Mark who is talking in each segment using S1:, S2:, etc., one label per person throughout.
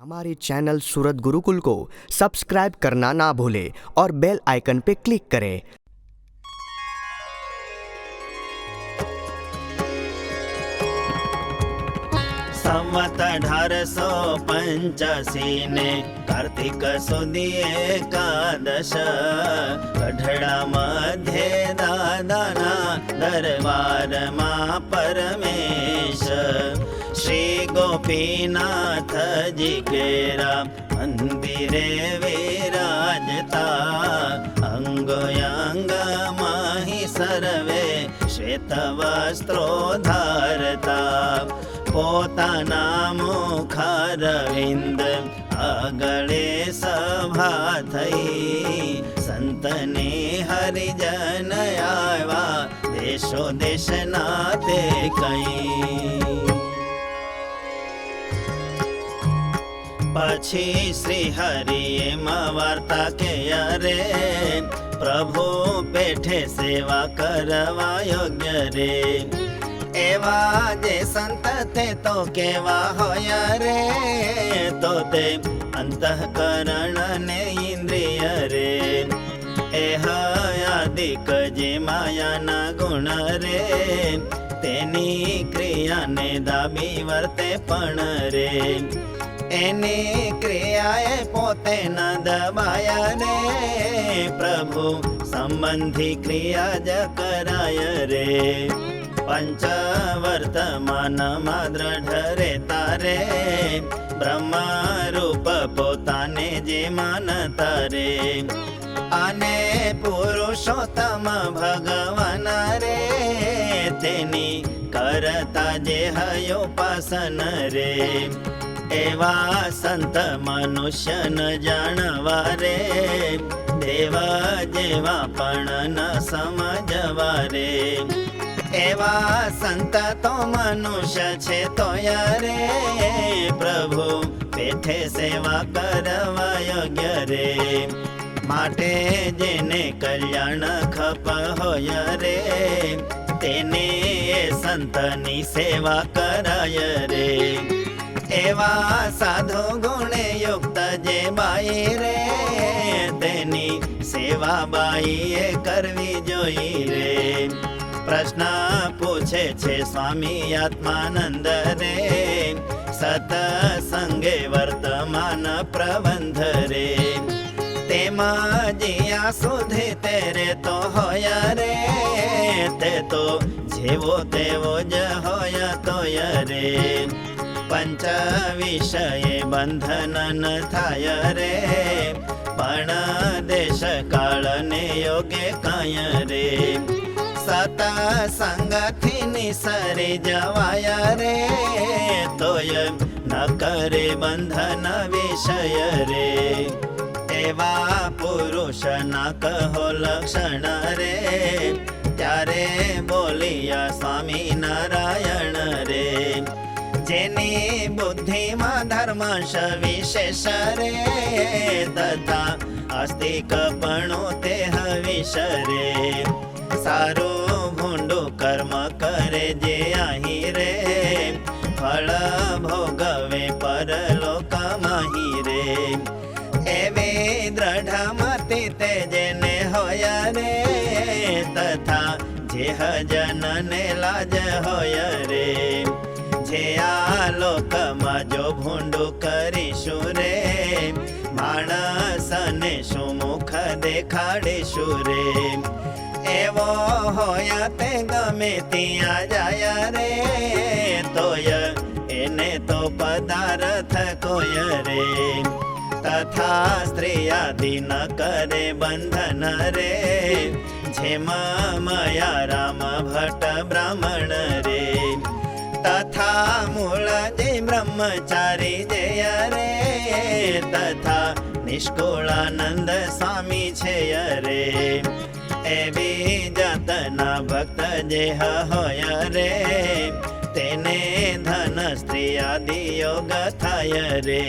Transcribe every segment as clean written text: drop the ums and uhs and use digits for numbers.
S1: हमारे चैनल सूरत गुरुकुल को सब्सक्राइब करना ना भूलें और बेल आइकन पे क्लिक करें।
S2: संवत 1885 ने कार्तिक सुदी एकादश गढ़ड़ा मध्य दादाना दरबार मां परमेश श्री गोपीनाथ जी केरा मंदिरे विराजता अंगोयांग माहि सर्वे श्वेत वस्त्रो धारता પોતાના મુખારવિંદ આગળે સભા થઈ સંતને હરિજન આવ્યા દેશો દેશના તે કઈ પછી શ્રી હરિએ વાર્તા કે અરે પ્રભુ પેઠે સેવા કરવા યોગ્ય રે એવા જે સંત તે તો કેવા હોય રે તો તે અંતઃકરણ ને ઇન્દ્રિય રે એ હયાદિક જે માયાના ગુણ રે તેની ક્રિયાને દાબી વર્તે પણ રે એની ક્રિયાએ પોતે ન દબાયા રે પ્રભુ સંબંધી ક્રિયા જ કરાય રે પંચવર્તમાનમાં દ્રઢ રે તારે બ્રહ્મરૂપ પોતાને જે માનતા રે અને પુરુષોત્તમ ભગવાન રે તેની કરતા જે હયોપાસન રે એવા સંત મનુષ્યન જાણવા રે દેવા જેવા પણ ન સમજવા રે એવા સંત તો મનુષ્ય છે તો રે પ્રભુ પેઠે સેવા કરવા યોગ્ય રે માટે જેને કલ્યાણ ખપ હોય રે તેને સંતની સેવા કરાય રે એવા સાધુ ગુણે યુક્ત જે બાઈ રે તેની સેવા બાઈએ કરવી જોઈ રે પ્રશ્ન પૂછે છે સ્વામી આત્માનંદ રે સતસંગે વર્તમાન પ્રબંધ રે તેમાં જ્યાં સુધી તેરે તો હોય રે તે તો જેવો તેવો જ હોય તોય રે પંચ વિષયે બંધન થાય રે પણ દેશ કાળ ને યોગે કાય રે સતસંગથી નિસરી જવાય રે તોય ન કરે બંધન વિષય રે એવા પુરુષ ના કહો લક્ષણ રે ત્યારે બોલિયા સ્વામી નારાયણ રે જેની બુદ્ધિમાં ધર્માંશ વિશેષ રે તથા આસ્તિકપણો તે હવિષ રે સારું ભૂંડું કર્મ કરે જે અહીં રે ફળ ભોગવે પરલોક માહી રે એવી દ્રઢ મતિ તે જેને હોય રે તથા જે હજનને લાજ હોય રે જે આ લોકમાં જો ભૂંડું કરીશું રે માણસને શું મુખ દેખાડીશું રે એવો હોય તે ગમે ત્યાં જાય રે તોય એને તો પદાર્થ કોય રે તથા સ્ત્રી આદિ ન કરે બંધન રે જેમાં મયા રામ ભટ્ટ બ્રાહ્મણ રે તથા મૂળ જે બ્રહ્મચારી જય રે તથા નિષ્કુળાનંદ સ્વામી છે રે એવી જાતના ભક્ત જે હોય રે તેને ધન સ્ત્રી આદિ યોગ થાય રે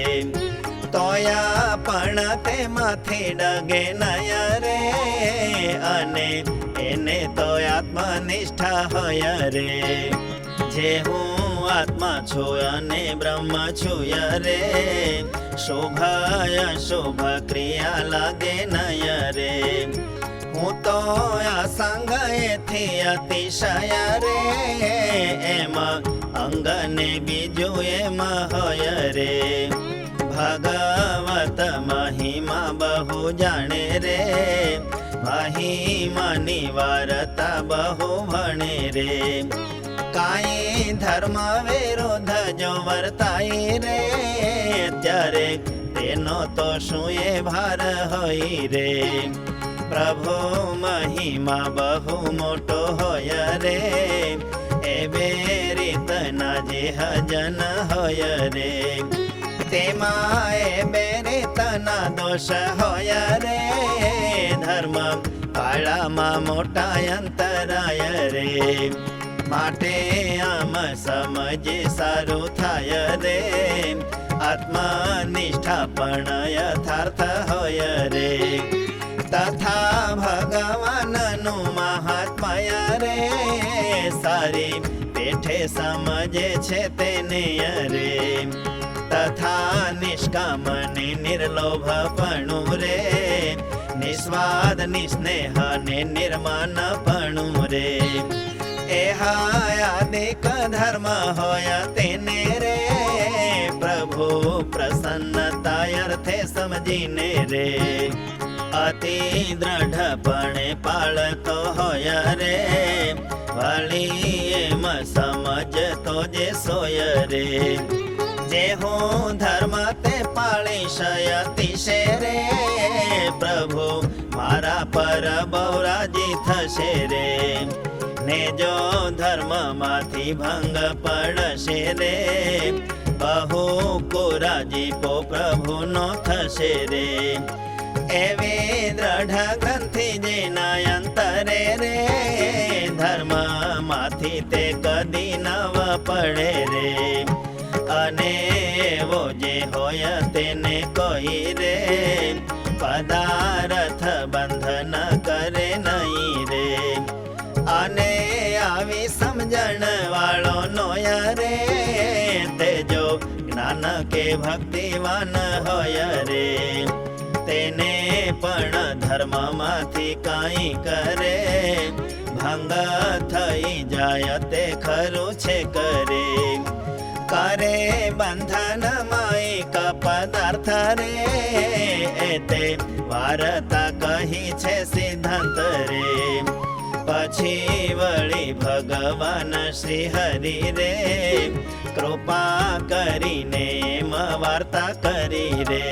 S2: તોયા પણ તેમાંથી ડગે નય રે અને એને તો આત્મનિષ્ઠા હોય રે જે હું આત્મા છું અને બ્રહ્મ છું યરે, શુભ શુભ ક્રિયા લાગે નય રે, હું તો આ સંગેથી અતિશય રે, એમાં અંગને બીજું એમાં હોય રે, ભગવત મહિમા બહુ જાણે રે, મહિમાની વાર્તા બહુ ભણે રે, કાંઈ ધર્મ વિરુદ્ધ જો વર્તાય રે, ત્યારે તેનો તો શું એ ભાર હોય રે, પ્રભુ મહિમા બહુ મોટો હોય રે, એવે રીતના જે હજન હોય રે, તેમાં એવે રીતના દોષ હોય રે, ધર્મ પાળામાં મોટા અંતરાય રે, માટે આમ સમજે સારું થાય રે, આત્મનિષ્ઠા પણ યથાર્થ હોય રે, તથા ભગવાનનું મહાત્મય રે, સારી પેઠે સમજે છે તેને રે, તથા નિષ્કામ ને નિર્લોભપણું રે, નિસ્વાદ નિસ્નેહ ને નિર્માનપણું રે, એ હાયાદિક ધર્મ હોય તેને રે, પ્રભુ પ્રસન્નતા અર્થે સમજીને રે, અતિ દ્રઢપણે પાળતો હોય રે, વળી એમ સમજતો જે સોય રે, જે હું ધર્મ તે પાળીશ અતિશે રે, પ્રભુ મારા પર બહુ રાજી થશે રે, ને જો ધર્મમાંથી ભંગ પડશે રે, બહુ કુરાજીપો પ્રભુનો થશે રે, એવી દ્રઢ ગ્રંથિ જેના અંતરે રે, ધર્મમાંથી તે કદી નવ પડે રે, અને એવો જે હોય તેને કોઈ રે, પદાર્થ બંધન કરે નહીં રે, અને આવી સમજણ વાળો નોય રે, તે જો જ્ઞાન કે ભક્તિવાન હોય રે, તેને પણ ધર્મમાંથી કાંઈ કરે, ભંગ થઈ જાય તે ખરું છે કરે, કરે બંધન માયિક પદાર્થ રે, તે વાર્તા કહી છે સિદ્ધાંત રે, પછી વળી ભગવાન શ્રી હરિ રે, કૃપા કરીને એમ વાર્તા કરી રે,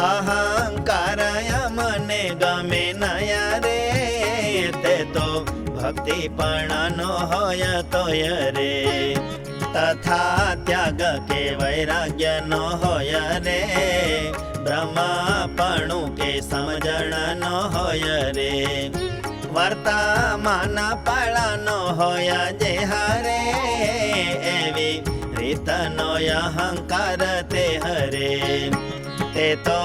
S2: અહંકાર મને ગમે નયા રે, તે તો ભક્તિ પણ નો હોય તોય રે, તથા ત્યાગ કે વૈરાગ્ય નો હોય રે, બ્રહ્મપણું કે સમજણ નો હોય રે, વર્તમાન પાળાનો હોય જે હરે, એવી રીતનો અહંકાર તે હરે, તે તો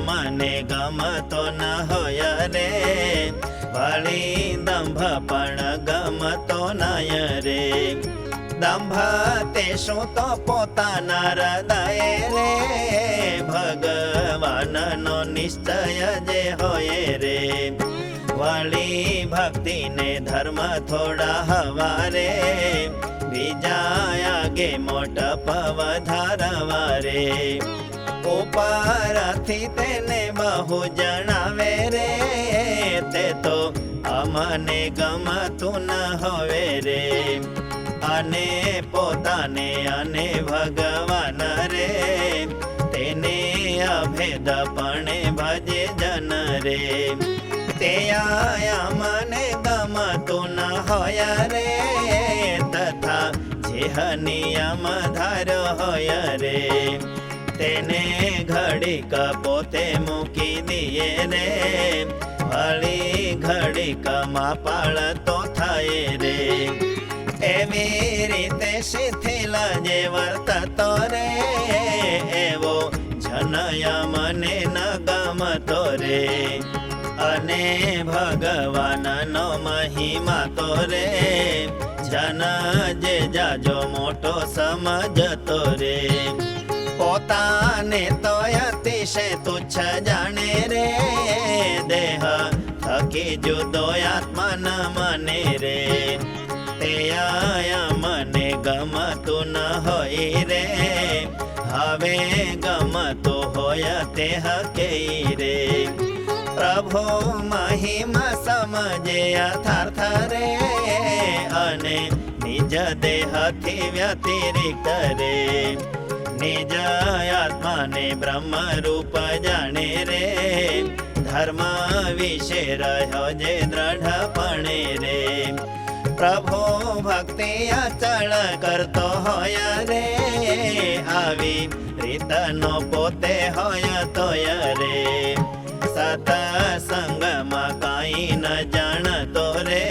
S2: મને ગમતો ન હોય રે, વળી દંભ પણ ગમતો નય રે, દંભ તે શું તો પોતાના હૃદય રે, ભગવાનનો નિશ્ચય જે હોય રે, વળી ભક્તિને ધર્મ થોડા હવારે, બીજા આગે મોટપ વધારવા રે, ઉપરથી તેને બહુ જણાવે રે, તે તો અમને ગમતું ન હવે રે, અને પોતાને અને ભગવાન રે, તેને અભેદપણે ભજે જન રે, તે આયા મને ગમતું ન હોય રે, તથા જે નિયમ ધાર્યો હોય રે, તેને ઘડીક પોતે મૂકી દઈએ રે, વળી ઘડીકમાં પાળતો થાય રે, એવી રીતે શિથિલ જે વર્તતો રે, એવો જનય મને ન ગમતો રે, અને ભગવાનનો મહિમા તો રે, જન જે જાજો મોટો સમજતો રે પોતાને તો અતિશય તુચ્છ જાણે રે દેહ થકી જુદો આત્મા ન મને રે તે મને ગમતું ન હોય રે હવે ગમતું હોય તે હકે રે પ્રભુ મહિમા સમજે યથાર્થ રે અને નિજ દેહથી વ્યતિરિક્ત રે નિજ આત્માને બ્રહ્મ રૂપ જાણે રે ધર્મ વિશે રહ્યો જે દ્રઢપણે રે પ્રભુ ભક્તિ અચળ કરતો હોય રે આવી રીતનો પોતે હોય તોય રે સતસંગમાં કાંઈ ન જાણતો રે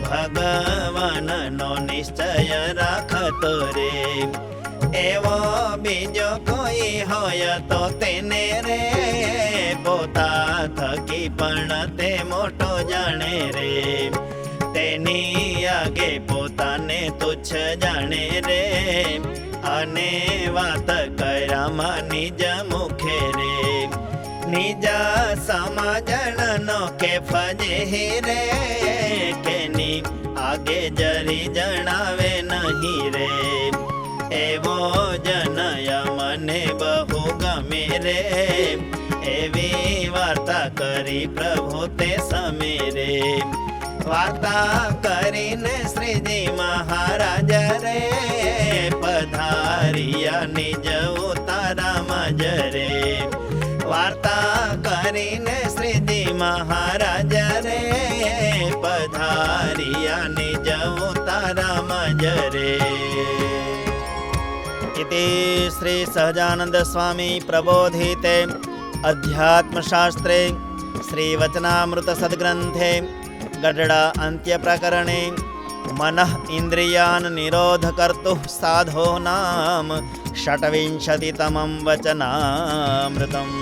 S2: ભગવાનનો નિશ્ચય રાખતો રે એવો બીજો કોઈ હોય તો તેને રે પોતા થકી પણ તે મોટો જાણે રે તેની આગે પોતાને તુચ્છ જાણે રે અને વાત કર્યામાં નિજ મુખે રે નિજ સમજણનો કે ફજે રે કેની આગે જરી જણાવે નહીં રે એવો જનય મને બહુ ગમે રે એવી વાર્તા કરી પ્રભુ તે સમે રે વાર્તા કરીને શ્રીજી મહારાજ રે પધારિયા નિજ ઉતારામાં જ રે વાર્તા કરીને શ્રીજી મહારાજ રે પધારિયા નિજ ઉતારામાં જ રે इति श्री सहजानंद स्वामी प्रबोधिते अध्यात्मशास्त्रे श्री वचनामृत सद्ग्रंथे गडड़ा अंत्य प्रकरणे मनः इंद्रियान् निरोधकर्तुः साधो नाम षट्विंशतितमं वचनामृतम्।